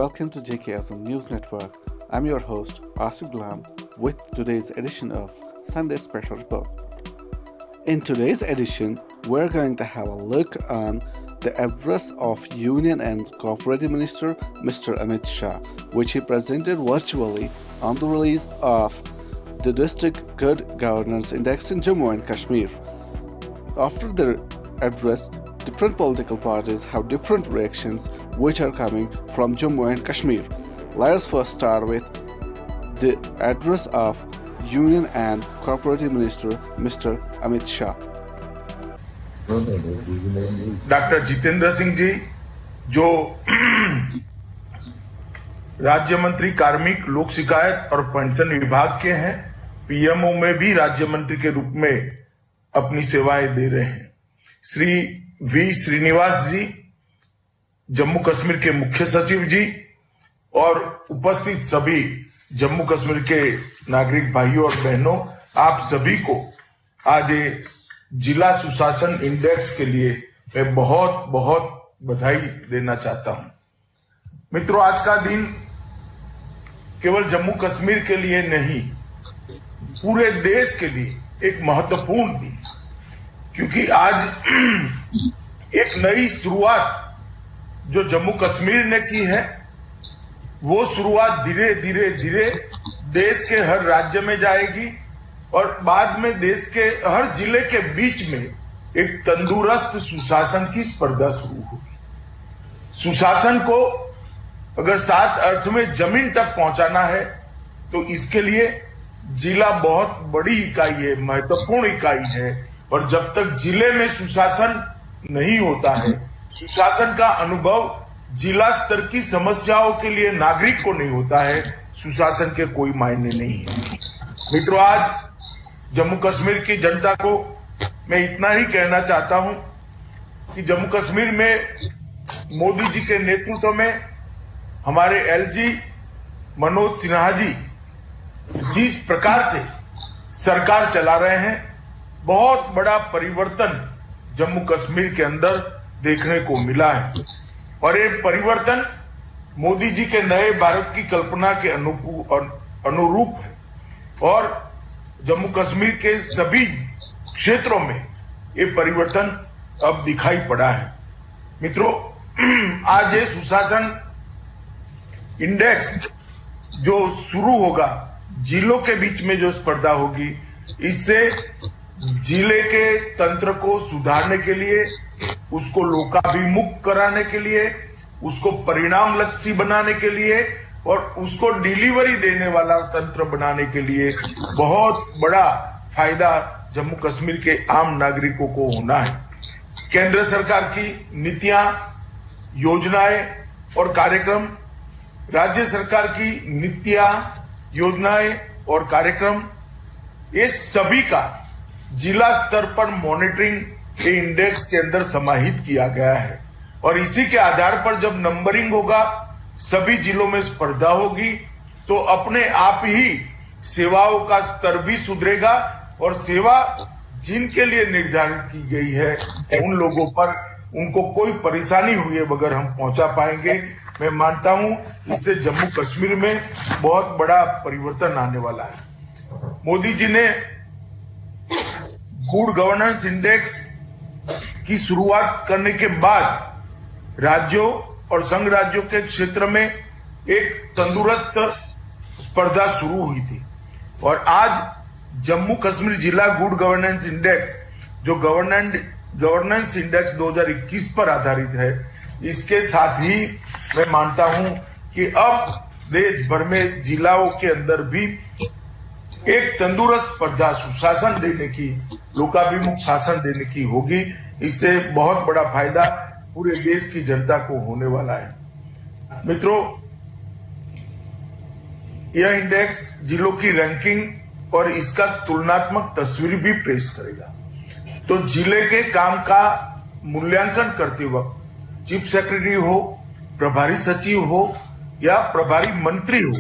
Welcome to JKSM News Network. I'm your host, Asif Glam, with today's edition of Sunday Special Report. In today's edition, we're going to have a look on the address of Union and Cooperative Minister Mr. Amit Shah, which he presented virtually on the release of the District Good Governance Index in Jammu and Kashmir. After the address, different political parties have different reactions which are coming from Jammu and Kashmir. Let us first start with the address of Union and Cooperative Minister Mr. Amit Shah. Doctor Jitendra Singh ji जो राज्य मंत्री कार्मिक, लोक शिकायत और pension विभाग के हैं, पीएमओ में भी राज्य मंत्री के रूप में अपनी सेवाएं दे रहे हैं। श्री वी श्रीनिवास जी, जम्मू कश्मीर के मुख्य सचिव जी और उपस्थित सभी जम्मू कश्मीर के नागरिक भाइयों और बहनों, आप सभी को आज जिला सुशासन इंडेक्स के लिए मैं बहुत बहुत बधाई देना चाहता हूं। मित्रों, आज का दिन केवल जम्मू कश्मीर के लिए नहीं, पूरे देश के लिए एक महत्वपूर्ण दिन, क्योंकि आज एक नई शुरुआत जो जम्मू कश्मीर ने की है, वो शुरुआत धीरे धीरे धीरे देश के हर राज्य में जाएगी और बाद में देश के हर जिले के बीच में एक तंदुरुस्त सुशासन की स्पर्धा शुरू होगी। सुशासन को अगर 7 अर्थ में जमीन तक पहुंचाना है तो इसके लिए जिला बहुत बड़ी इकाई है, महत्वपूर्ण इकाई है। और जब तक जिले में सुशासन नहीं होता है, सुशासन का अनुभव जिला स्तर की समस्याओं के लिए नागरिक को नहीं होता है, सुशासन के कोई मायने नहीं है। मित्रों, आज जम्मू कश्मीर की जनता को मैं इतना ही कहना चाहता हूं कि जम्मू कश्मीर में मोदी जी के नेतृत्व में हमारे एलजी मनोज सिन्हा जी जिस प्रकार से सरकार चला रहे हैं, बहुत बड़ा परिवर्तन जम्मू कश्मीर के अंदर देखने को मिला है। और ये परिवर्तन मोदी जी के नए भारत की कल्पना के अनुरूप है और जम्मू कश्मीर के सभी क्षेत्रों में ये परिवर्तन अब दिखाई पड़ा है। मित्रों, आज ये सुशासन इंडेक्स जो शुरू होगा, जिलों के बीच में जो स्पर्धा होगी, इससे जिले के तंत्र को सुधारने के लिए, उसको लोकाभिमुख कराने के लिए, उसको परिणाम लक्ष्य बनाने के लिए और उसको डिलीवरी देने वाला तंत्र बनाने के लिए बहुत बड़ा फायदा जम्मू कश्मीर के आम नागरिकों को होना है। केंद्र सरकार की नीतियां, योजनाएं और कार्यक्रम, राज्य सरकार की नीतियां, योजनाएं और कार्यक्रम, ये सभी का जिला स्तर पर मॉनिटरिंग इंडेक्स के अंदर समाहित किया गया है। और इसी के आधार पर जब नंबरिंग होगा, सभी जिलों में स्पर्धा होगी, तो अपने आप ही सेवाओं का स्तर भी सुधरेगा और सेवा जिनके लिए निर्धारित की गई है, उन लोगों पर उनको कोई परेशानी हुए बगैर हम पहुंचा पाएंगे। मैं मानता हूं इससे जम्मू कश्मीर में बहुत बड़ा परिवर्तन आने वाला है। मोदी जी ने गुड गवर्नेंस इंडेक्स की शुरुआत करने के बाद राज्यों और संघ राज्यों के क्षेत्र में एक तंदुरुस्त स्पर्धा शुरू हुई थी और आज जम्मू कश्मीर जिला गुड गवर्नेंस इंडेक्स, जो गवर्नेंस इंडेक्स 2021 पर आधारित है, इसके साथ ही मैं मानता हूं कि अब देश भर में जिलाओं के अंदर भी एक तंदुरुस्त स्पर्धा सुशासन देने की, लोकाभिमुख शासन देने की होगी। इससे बहुत बड़ा फायदा पूरे देश की जनता को होने वाला है। मित्रों, यह इंडेक्स जिलों की रैंकिंग और इसका तुलनात्मक तस्वीर भी पेश करेगा। तो जिले के काम का मूल्यांकन करते वक्त चीफ सेक्रेटरी हो, प्रभारी सचिव हो या प्रभारी मंत्री हो,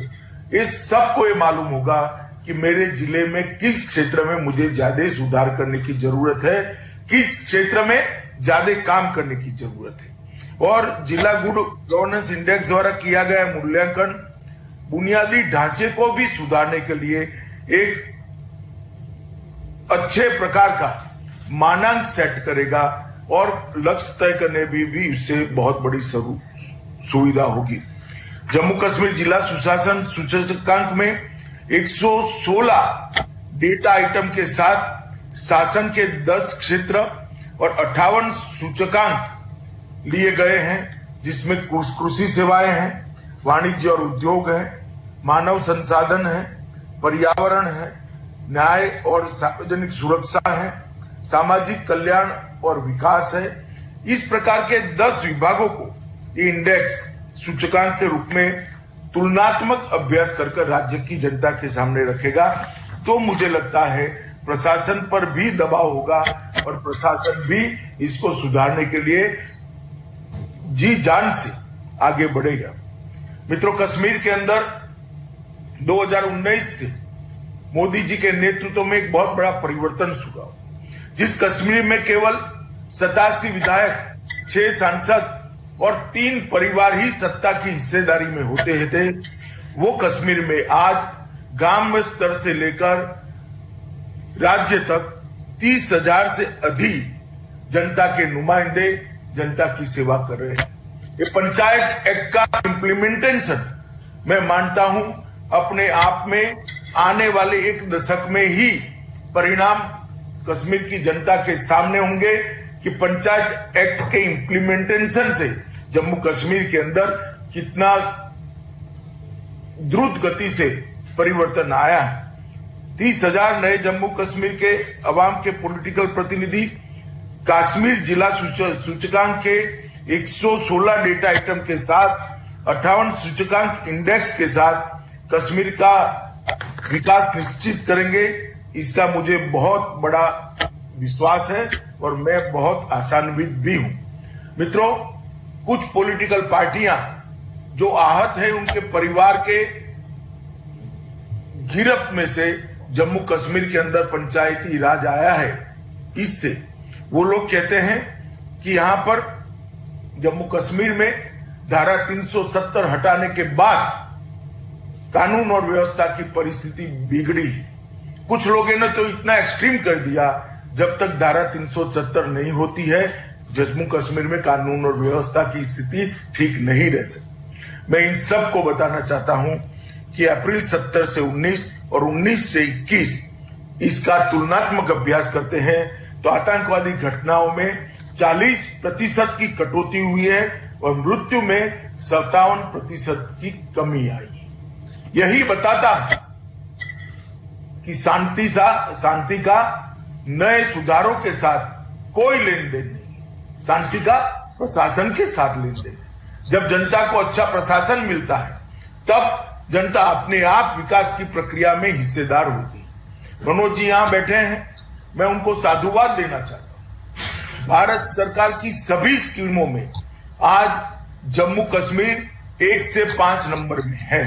इस सबको ये मालूम होगा कि मेरे जिले में किस क्षेत्र में मुझे ज्यादा सुधार करने की जरूरत है, किस क्षेत्र में ज्यादा काम करने की जरूरत है। और जिला गुड गवर्नेंस इंडेक्स द्वारा किया गया मूल्यांकन बुनियादी ढांचे को भी सुधारने के लिए एक अच्छे प्रकार का मानांक सेट करेगा और लक्ष्य तय करने भी इससे बहुत बड़ी सुविधा होगी। जम्मू कश्मीर जिला सुशासन सूचकांक में 116 डेटा आइटम के साथ शासन के 10 क्षेत्र और 58 सूचकांक लिए गए हैं, जिसमें कृषि सेवाएं हैं, वाणिज्य और उद्योग है, मानव संसाधन है, पर्यावरण है, न्याय और सार्वजनिक सुरक्षा है, सामाजिक कल्याण और विकास है। इस प्रकार के 10 विभागों को इंडेक्स सूचकांक के रूप में तुलनात्मक अभ्यास कर राज्य की जनता के सामने रखेगा, तो मुझे लगता है प्रशासन पर भी दबाव होगा और प्रशासन भी इसको सुधारने के लिए जी जान से आगे बढ़ेगा। मित्रों, कश्मीर के अंदर 2019 से मोदी जी के नेतृत्व में एक बहुत बड़ा परिवर्तन हुआ। जिस कश्मीर में केवल 87 विधायक, 6 सांसद और 3 परिवार ही सत्ता की हिस्सेदारी में होते थे, वो कश्मीर में आज गांव स्तर से लेकर राज्य तक 30,000 से अधिक जनता के नुमाइंदे जनता की सेवा कर रहे हैं। ये पंचायत एक्ट का इम्प्लीमेंटेशन मैं मानता हूं अपने आप में आने वाले 1 दशक में ही परिणाम कश्मीर की जनता के सामने होंगे कि पंचायत एक्ट के इम्प्लीमेंटेशन से जम्मू कश्मीर के अंदर कितना द्रुत गति से परिवर्तन आया है। 30,000 नए जम्मू कश्मीर के अवाम के पॉलिटिकल प्रतिनिधि कश्मीर जिला सूचकांक के 116 डेटा आइटम के साथ 58 सूचकांक इंडेक्स के साथ कश्मीर का विकास निश्चित करेंगे। इसका मुझे बहुत बड़ा विश्वास है और मैं बहुत आशान्वित भी हूं। मित्रों, कुछ पॉलिटिकल पार्टियां जो आहत है उनके परिवार के गिरफ्त में से जम्मू कश्मीर के अंदर पंचायती राज आया है, इससे वो लोग कहते हैं कि यहां पर जम्मू कश्मीर में धारा 370 हटाने के बाद कानून और व्यवस्था की परिस्थिति बिगड़ी है। कुछ लोगों ने तो इतना एक्सट्रीम कर दिया, जब तक धारा 370 नहीं होती है जम्मू कश्मीर में कानून और व्यवस्था की स्थिति ठीक नहीं रह सकती। मैं इन सब को बताना चाहता हूं कि अप्रैल 70 से 19 और 19 से 21 इसका तुलनात्मक अभ्यास करते हैं तो आतंकवादी घटनाओं में 40% की कटौती हुई है और मृत्यु में 57% की कमी आई है। यही बताता है कि शांति का नए सुधारों के साथ कोई लेन देन नहीं, शांति का प्रशासन के साथ लेन देन। जब जनता को अच्छा प्रशासन मिलता है तब जनता अपने आप विकास की प्रक्रिया में हिस्सेदार होती है। मनोज जी यहां बैठे हैं, मैं उनको साधुवाद देना चाहता हूं। भारत सरकार की सभी स्कीमों में आज जम्मू कश्मीर 1 से 5 नंबर में है।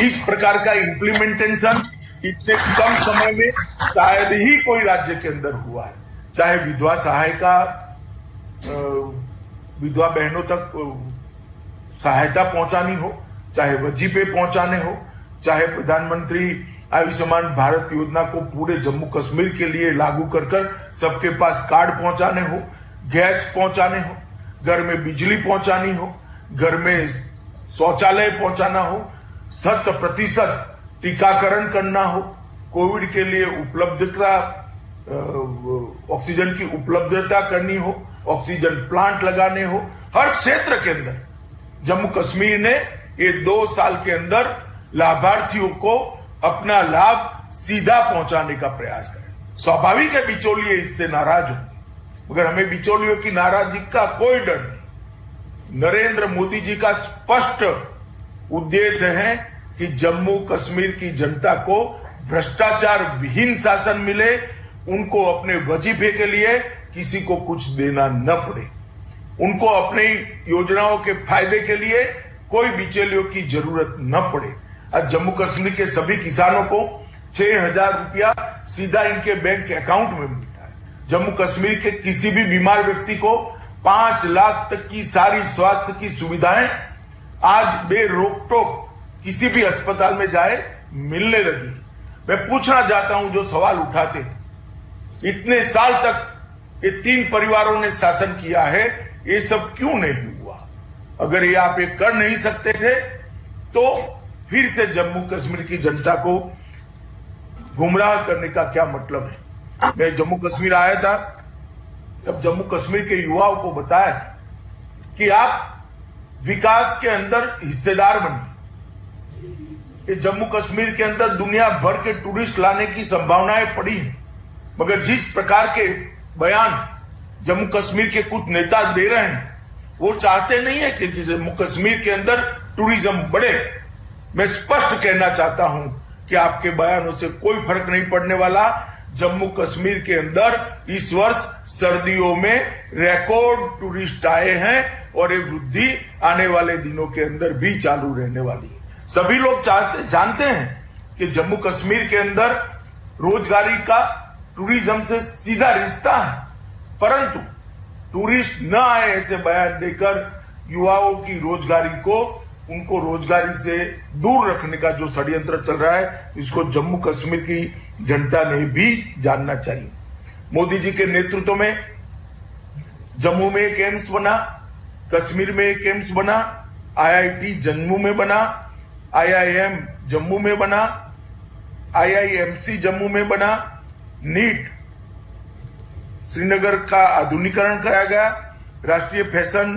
इस प्रकार का इम्प्लीमेंटेशन इतने कम समय में शायद ही कोई राज्य के अंदर हुआ है। चाहे विधवा सहायता, विधवा बहनों तक सहायता पहुंचानी हो, चाहे वजीफे पहुंचाने हो, चाहे प्रधानमंत्री आयुष्मान भारत योजना को पूरे जम्मू कश्मीर के लिए लागू कर सबके पास कार्ड पहुंचाने हो, गैस पहुंचाने हो, घर में बिजली पहुंचानी हो, घर में शौचालय पहुंचाना हो, 100% टीकाकरण करना हो, कोविड के लिए उपलब्धता, ऑक्सीजन की उपलब्धता करनी हो, ऑक्सीजन प्लांट लगाने हो, हर क्षेत्र के अंदर जम्मू कश्मीर ने ये 2 साल के अंदर लाभार्थियों को अपना लाभ सीधा पहुंचाने का प्रयास करें। स्वाभाविक है बिचौलिए इससे नाराज होंगे, मगर हमें बिचौलियों की नाराजगी का कोई डर नहीं। नरेंद्र मोदी जी का स्पष्ट उद्देश्य है कि जम्मू कश्मीर की जनता को भ्रष्टाचार विहीन शासन मिले, उनको अपने वजीफे के लिए किसी को कुछ देना न पड़े, उनको अपनी योजनाओं के फायदे के लिए कोई बिचौलियों की जरूरत न पड़े। आज जम्मू कश्मीर के सभी किसानों को 6,000 रुपया सीधा इनके बैंक अकाउंट में मिलता है। जम्मू कश्मीर के किसी भी बीमार व्यक्ति को 5 लाख तक की सारी स्वास्थ्य की सुविधाएं आज बेरोक टोक किसी भी अस्पताल में जाए मिलने लगी। मैं पूछना चाहता हूं, जो सवाल उठाते थे, इतने साल तक ये 3 परिवारों ने शासन किया है, ये सब क्यों नहीं हुआ? अगर ये आप ये कर नहीं सकते थे तो फिर से जम्मू कश्मीर की जनता को गुमराह करने का क्या मतलब है? मैं जम्मू कश्मीर आया था, तब जम्मू कश्मीर के युवाओं को बताया कि आप विकास के अंदर हिस्सेदार बनिए। ये जम्मू कश्मीर के अंदर दुनिया भर के टूरिस्ट लाने की संभावनाएं पड़ी हैं, मगर जिस प्रकार के बयान जम्मू कश्मीर के कुछ नेता दे रहे हैं, वो चाहते नहीं है कि जम्मू कश्मीर के अंदर टूरिज्म बढ़े। मैं स्पष्ट कहना चाहता हूं कि आपके बयानों से कोई फर्क नहीं पड़ने वाला। जम्मू कश्मीर के अंदर इस वर्ष सर्दियों में रिकॉर्ड टूरिस्ट आए हैं और ये वृद्धि आने वाले दिनों के अंदर भी चालू रहने वाली है। सभी लोग जानते हैं कि जम्मू कश्मीर के अंदर रोजगारी का टूरिज्म से सीधा रिश्ता है, परंतु टूरिस्ट न आए ऐसे बयान देकर युवाओं की रोजगारी को, उनको रोजगारी से दूर रखने का जो षड्यंत्र चल रहा है, इसको जम्मू कश्मीर की जनता ने भी जानना चाहिए। मोदी जी के नेतृत्व में जम्मू में एक एम्स बना, कश्मीर में एक एम्स बना, IIT जम्मू में बना, IIM जम्मू में बना, IIMC जम्मू में बना, नीट श्रीनगर का आधुनिकीकरण कराया गया, राष्ट्रीय फैशन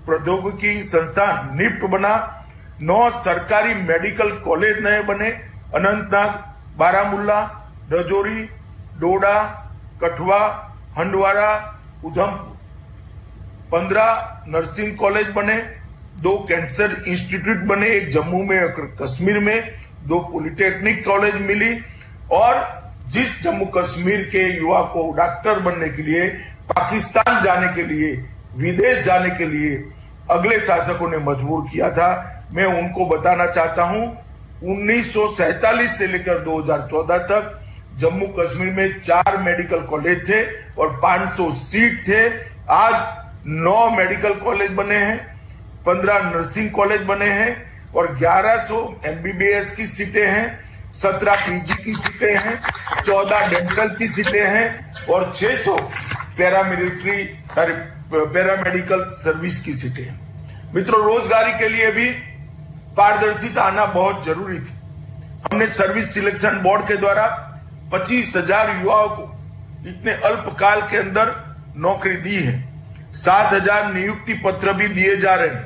प्रौद्योगिकी संस्थान निफ्ट बना, 9 सरकारी मेडिकल कॉलेज नए बने, अनंतनाग, बारामुल्ला, राजौरी, डोडा, कठुआ, हंडवारा, उधमपुर, 15 नर्सिंग कॉलेज बने, 2 कैंसर इंस्टीट्यूट बने, एक जम्मू में और कश्मीर में, 2 पॉलिटेक्निक कॉलेज मिली। और जिस जम्मू कश्मीर के युवा को डॉक्टर बनने के लिए, पाकिस्तान जाने के लिए, विदेश जाने के लिए अगले शासकों ने मजबूर किया था, मैं उनको बताना चाहता हूं, 1947 से लेकर 2014 तक जम्मू कश्मीर में 4 मेडिकल कॉलेज थे और 500 सीट थे। आज 9 मेडिकल कॉलेज बने हैं, 15 नर्सिंग कॉलेज बने हैं और 1100 MBBS की सीटें हैं, 17 PG की सीटें हैं, 14 डेंटल की सीटें हैं और 600 पैरामेडिकल सर्विस की सीटें हैं। मित्रों, रोजगारी के लिए भी पारदर्शिता आना बहुत जरूरी थी। हमने सर्विस सिलेक्शन बोर्ड के द्वारा 25,000 युवाओं को इतने अल्पकाल के अंदर नौकरी दी है, 7,000 नियुक्ति पत्र भी दिए जा रहे हैं।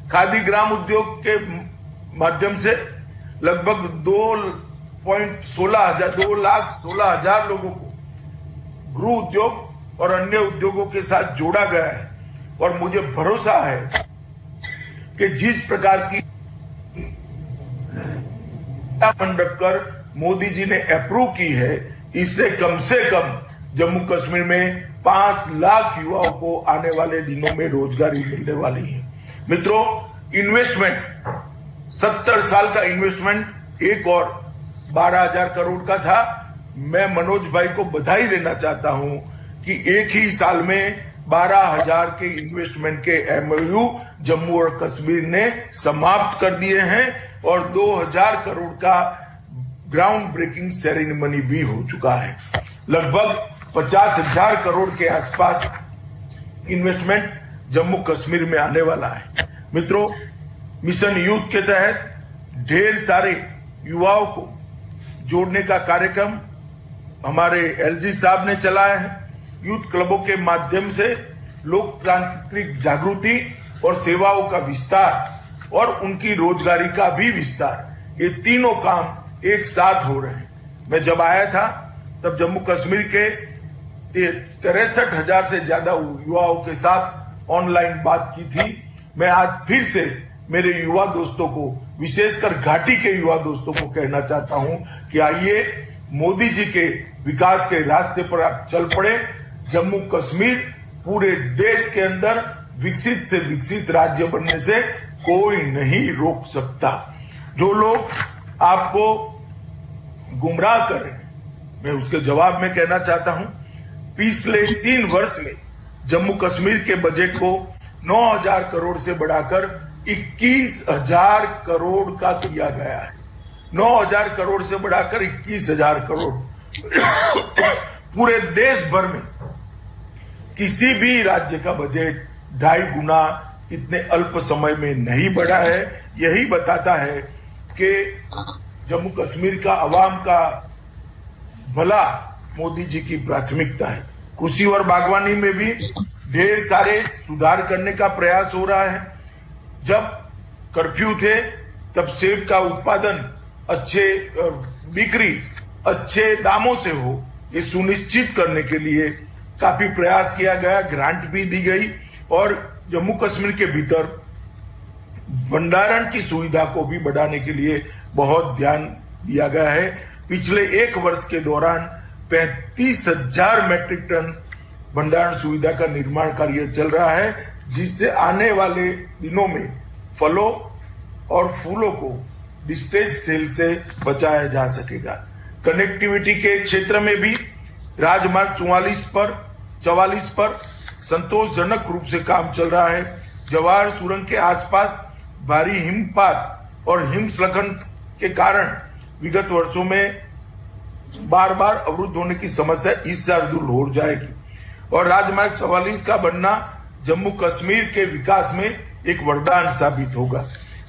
खादी ग्राम उद्योग के माध्यम से लगभग 2,16,000 लोगों को गृह उद्योग और अन्य उद्योगों के साथ जोड़ा गया है और मुझे भरोसा है कि जिस प्रकार की रखकर मोदी जी ने अप्रूव की है, इससे कम से कम जम्मू कश्मीर में 5 लाख युवाओं को आने वाले दिनों में रोजगारी मिलने वाली है। मित्रों, इन्वेस्टमेंट 70 साल का इन्वेस्टमेंट एक और 12,000 करोड़ का था। मैं मनोज भाई को बधाई देना चाहता हूं कि एक ही साल में 12,000 के इन्वेस्टमेंट के MOU जम्मू और कश्मीर ने समाप्त कर दिए हैं और 2,000 करोड़ का ग्राउंड ब्रेकिंग सेरेमनी भी हो चुका है। लगभग 50,000 करोड़ के आसपास इन्वेस्टमेंट जम्मू कश्मीर में आने वाला है। मित्रों, मिशन यूथ के तहत ढेर सारे युवाओं को जोड़ने का कार्यक्रम हमारे LG साहब ने चलाया है। यूथ क्लबों के माध्यम से लोकतांत्रिक जागृति और सेवाओं का विस्तार और उनकी रोजगारी का भी विस्तार, ये तीनों काम एक साथ हो रहे हैं। मैं जब आया था तब जम्मू कश्मीर के 63,000 से ज्यादा युवाओं के साथ ऑनलाइन बात की थी। मैं आज फिर से मेरे युवा दोस्तों को, विशेषकर घाटी के युवा दोस्तों को कहना चाहता हूं कि आइए मोदी जी के विकास के रास्ते पर आप चल पड़े। जम्मू कश्मीर पूरे देश के अंदर विकसित से विकसित राज्य बनने से कोई नहीं रोक सकता। जो लोग आपको गुमराह कर रहे हैं, मैं उसके जवाब में कहना चाहता हूं, पिछले 3 वर्ष में जम्मू कश्मीर के बजट को 9,000 करोड़ से बढ़ाकर 21,000 करोड़ का किया गया है। 9,000 करोड़ से बढ़ाकर 21,000 करोड़। पूरे देश भर में किसी भी राज्य का बजट 2.5 गुना इतने अल्प समय में नहीं बढ़ा है। यही बताता है कि जम्मू कश्मीर का अवाम का भला मोदी जी की प्राथमिकता है। कृषि और बागवानी में भी ढेर सारे सुधार करने का प्रयास हो रहा है। जब कर्फ्यू थे तब सेब का उत्पादन अच्छे बिक्री अच्छे दामों से हो, ये सुनिश्चित करने के लिए काफी प्रयास किया गया, ग्रांट भी दी गई और जम्मू कश्मीर के भीतर भंडारण की सुविधा को भी बढ़ाने के लिए बहुत ध्यान दिया गया है। पिछले 1 वर्ष के दौरान 35,000 मैट्रिक टन भंडारण सुविधा का निर्माण कार्य चल रहा है, जिससे आने वाले दिनों में फलों और फूलों को डिस्ट्रेस सेल से बचाया जा सकेगा। कनेक्टिविटी के क्षेत्र में भी राजमार्ग 44 पर संतोषजनक रूप से काम चल रहा है। जवाहर सुरंग के आसपास भारी हिमपात और हिमस्खलन के कारण विगत वर्षों में बार बार अवरुद्ध होने की समस्या इस साल दूर हो जाएगी और राजमार्ग 44 का बनना जम्मू कश्मीर के विकास में एक वरदान साबित होगा।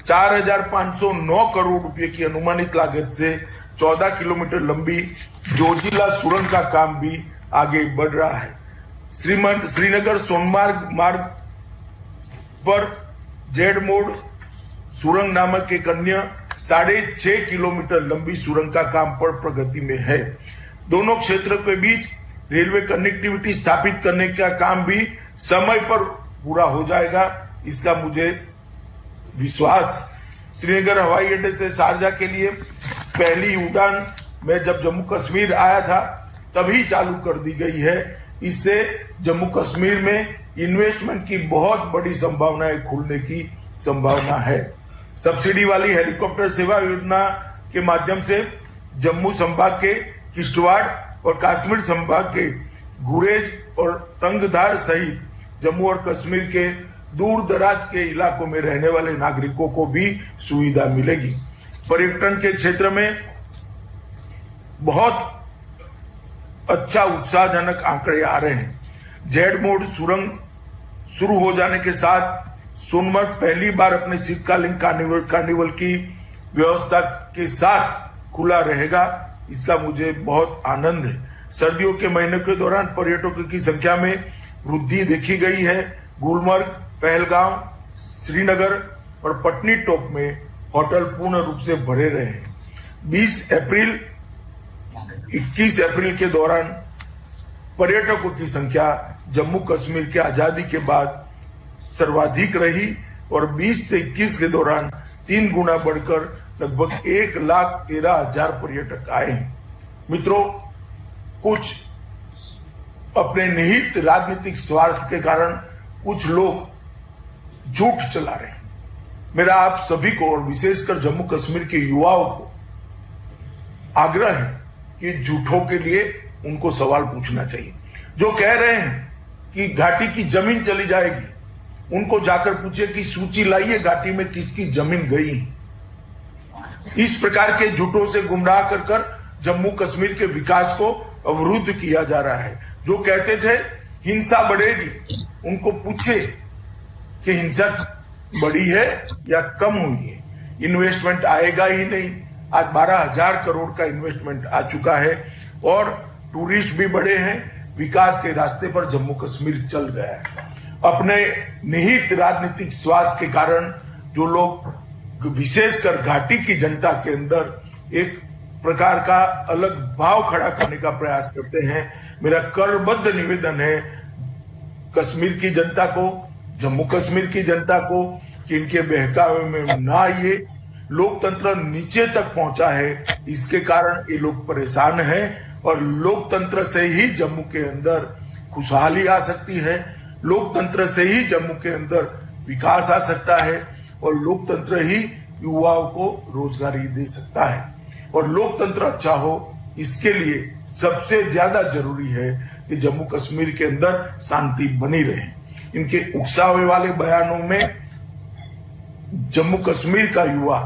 4,509 करोड़ रुपए की अनुमानित लागत से 14 किलोमीटर लंबी जोजिला सुरंग का काम भी आगे बढ़ रहा है। श्रीनगर सोनमार्ग मार्ग पर जेड मोड़ सुरंग नामक एक अन्य 6.5 किलोमीटर लंबी सुरंग का काम पर प्रगति में है। दोनों क्षेत्रों के बीच रेलवे कनेक्टिविटी स्थापित करने का काम भी समय पर पूरा हो जाएगा, इसका मुझे विश्वास है। श्रीनगर हवाई अड्डे से शारजा के लिए पहली उड़ान मैं जब जम्मू कश्मीर आया था तभी चालू कर दी गई है। इससे जम्मू कश्मीर में इन्वेस्टमेंट की बहुत बड़ी संभावनाएं खुलने की संभावना है। सब्सिडी वाली हेलीकॉप्टर सेवा योजना के माध्यम से जम्मू संभाग के किश्तवाड़ और कश्मीर संभाग के गुरेज और तंगधार सहित जम्मू और कश्मीर के दूर दराज के इलाकों में रहने वाले नागरिकों को भी सुविधा मिलेगी। पर्यटन के क्षेत्र में बहुत अच्छा उत्साहजनक आंकड़े आ रहे हैं। जेड मोड़ सुरंग शुरू हो जाने के साथ सोनमर्ग पहली बार अपने शीतकालीन कार्निवल की व्यवस्था के साथ खुला रहेगा, इसका मुझे बहुत आनंद है। सर्दियों के महीनों के दौरान पर्यटकों की संख्या में वृद्धि देखी गई है। गुलमर्ग, पहलगांव, श्रीनगर और पटनी टॉप में होटल पूर्ण रूप से भरे रहे हैं। 21 अप्रैल के दौरान पर्यटकों की संख्या जम्मू कश्मीर के आजादी के बाद सर्वाधिक रही और 20 से 21 के दौरान 3 गुना बढ़कर लगभग 1,13,000 पर्यटक आए हैं। मित्रों, कुछ अपने निहित राजनीतिक स्वार्थ के कारण कुछ लोग झूठ चला रहे हैं। मेरा आप सभी को और विशेषकर जम्मू कश्मीर के युवाओं को आग्रह है कि झूठों के लिए उनको सवाल पूछना चाहिए। जो कह रहे हैं कि घाटी की जमीन चली जाएगी, उनको जाकर पूछे कि सूची लाइए घाटी में किसकी जमीन गई है। इस प्रकार के झूठों से गुमराह कर जम्मू कश्मीर के विकास को अवरुद्ध किया जा रहा है। जो कहते थे हिंसा बढ़ेगी, उनको पूछे कि हिंसा बढ़ी है या कम हुई है। इन्वेस्टमेंट आएगा ही नहीं। आज 12,000 करोड़ का इन्वेस्टमेंट आ चुका है और टूरिस्ट भी बढ़े हैं। विकास के रास्ते पर जम्मू कश्मीर चल गया है। अपने निहित राजनीतिक स्वार्थ के कारण जो लोग विशेषकर घाटी की जनता के अंदर एक प्रकार का अलग भाव खड़ा करने का प्रयास करते हैं, मेरा करबद्ध निवेदन है कश्मीर की जनता को, जम्मू कश्मीर की जनता को कि इनके बहकावे में ना आइए। लोकतंत्र नीचे तक पहुंचा है, इसके कारण ये लोग परेशान हैं और लोकतंत्र से ही जम्मू के अंदर खुशहाली आ सकती है। लोकतंत्र से ही जम्मू के अंदर विकास आ सकता है और लोकतंत्र ही युवाओं को रोजगारी दे सकता है। और लोकतंत्र अच्छा हो इसके लिए सबसे ज्यादा जरूरी है कि जम्मू कश्मीर के अंदर शांति बनी रहे। इनके उकसावे वाले बयानों में जम्मू कश्मीर का युवा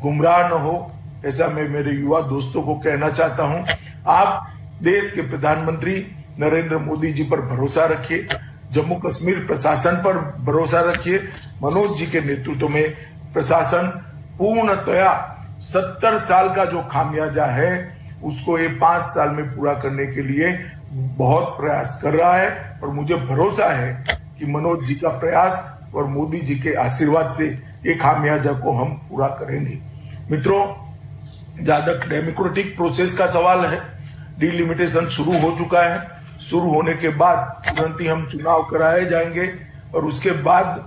गुमराह न हो, ऐसा मैं मेरे युवा दोस्तों को कहना चाहता हूं। आप देश के प्रधानमंत्री नरेंद्र मोदी जी पर भरोसा रखिए, जम्मू कश्मीर प्रशासन पर भरोसा रखिए। मनोज जी के नेतृत्व में प्रशासन पूर्णतया 70 साल का जो खामियाजा है उसको ये 5 साल में पूरा करने के लिए बहुत प्रयास कर रहा है, और मुझे भरोसा है कि मनोज जी का प्रयास और मोदी जी के आशीर्वाद से ये खामियाजा को हम पूरा करेंगे। मित्रों, जहां तक डेमोक्रेटिक प्रोसेस का सवाल है, डिलिमिटेशन शुरू हो चुका है। शुरू होने के बाद तुरंत ही हम चुनाव कराए जाएंगे, और उसके बाद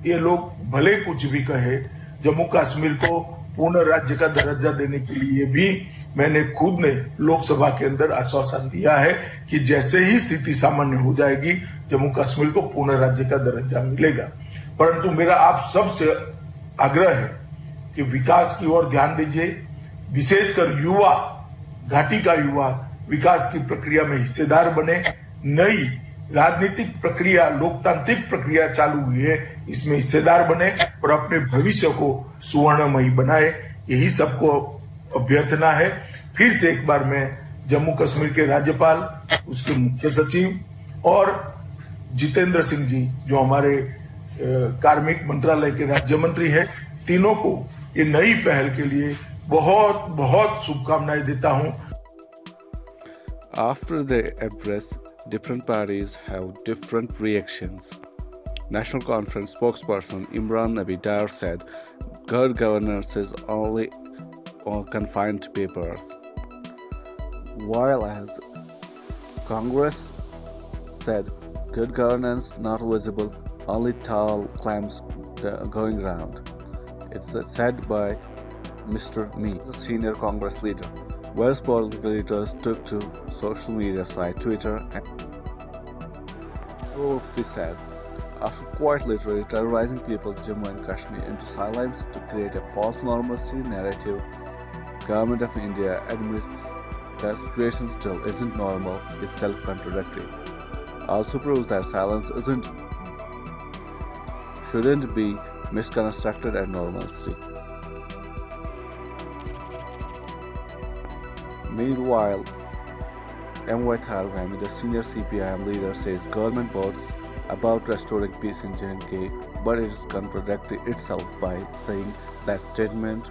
ये लोग भले कुछ भी कहे, जम्मू कश्मीर को पूर्ण राज्य का दर्जा देने के लिए भी मैंने खुद ने लोकसभा के अंदर आश्वासन दिया है कि जैसे ही स्थिति सामान्य हो जाएगी जम्मू कश्मीर को पूर्ण राज्य का दर्जा मिलेगा। परंतु मेरा आप सबसे आग्रह है कि विकास की ओर ध्यान दीजिए, विशेषकर युवा, घाटी का युवा विकास की प्रक्रिया में हिस्सेदार बने। नई राजनीतिक प्रक्रिया, लोकतांत्रिक प्रक्रिया चालू हुई है, इसमें हिस्सेदार बने और अपने भविष्य को सुवर्णमयी बनाए। यही सबको अभ्यर्थना है। फिर से एक बार मैं जम्मू कश्मीर के राज्यपाल, उसके मुख्य सचिव और जितेंद्र सिंह जी जो हमारे कार्मिक मंत्रालय के राज्य मंत्री हैं, तीनों को ये नई पहल के लिए बहुत बहुत शुभकामनाएं देता हूं। After their address, different parties have different reactions. National Conference spokesperson Imran Nabi Dar said, "Good governance is only confined to papers." While as Congress said, "Good governance not visible, only tall claims going round." It's said by Mr. Nee, the senior Congress leader. Various political leaders took to social media site Twitter and wrote this said, after quite literally terrorizing people of Jammu and Kashmir into silence to create a false normalcy narrative, Government of India admits that situation still isn't normal is self-contradictory. Also proves that silence shouldn't be misconstructed as normalcy. Meanwhile, M.Y. Thargami, the senior CPIM leader, says government boasts about restoring peace in J&K, but it is contradicting itself by saying that statehood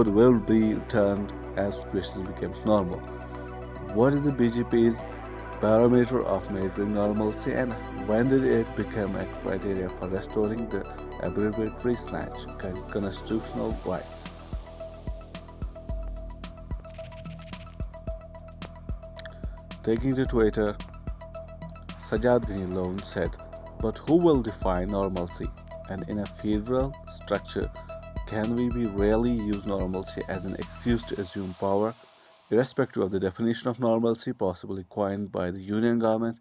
will be returned as situation becomes normal. What is the BJP's barometer of measuring normalcy, and when did it become a criteria for restoring the arbitrary snatch constitutional rights? Taking to Twitter, Sajad Ghani said, "But who will define normalcy? And in a federal structure, can we really use normalcy as an excuse to assume power? Irrespective of the definition of normalcy possibly coined by the Union government,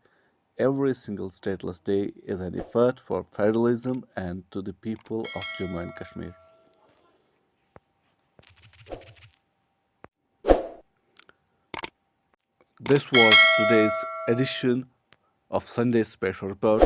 every single stateless day is an effort for federalism and to the people of Jammu and Kashmir." This was today's edition of Sunday Special Report.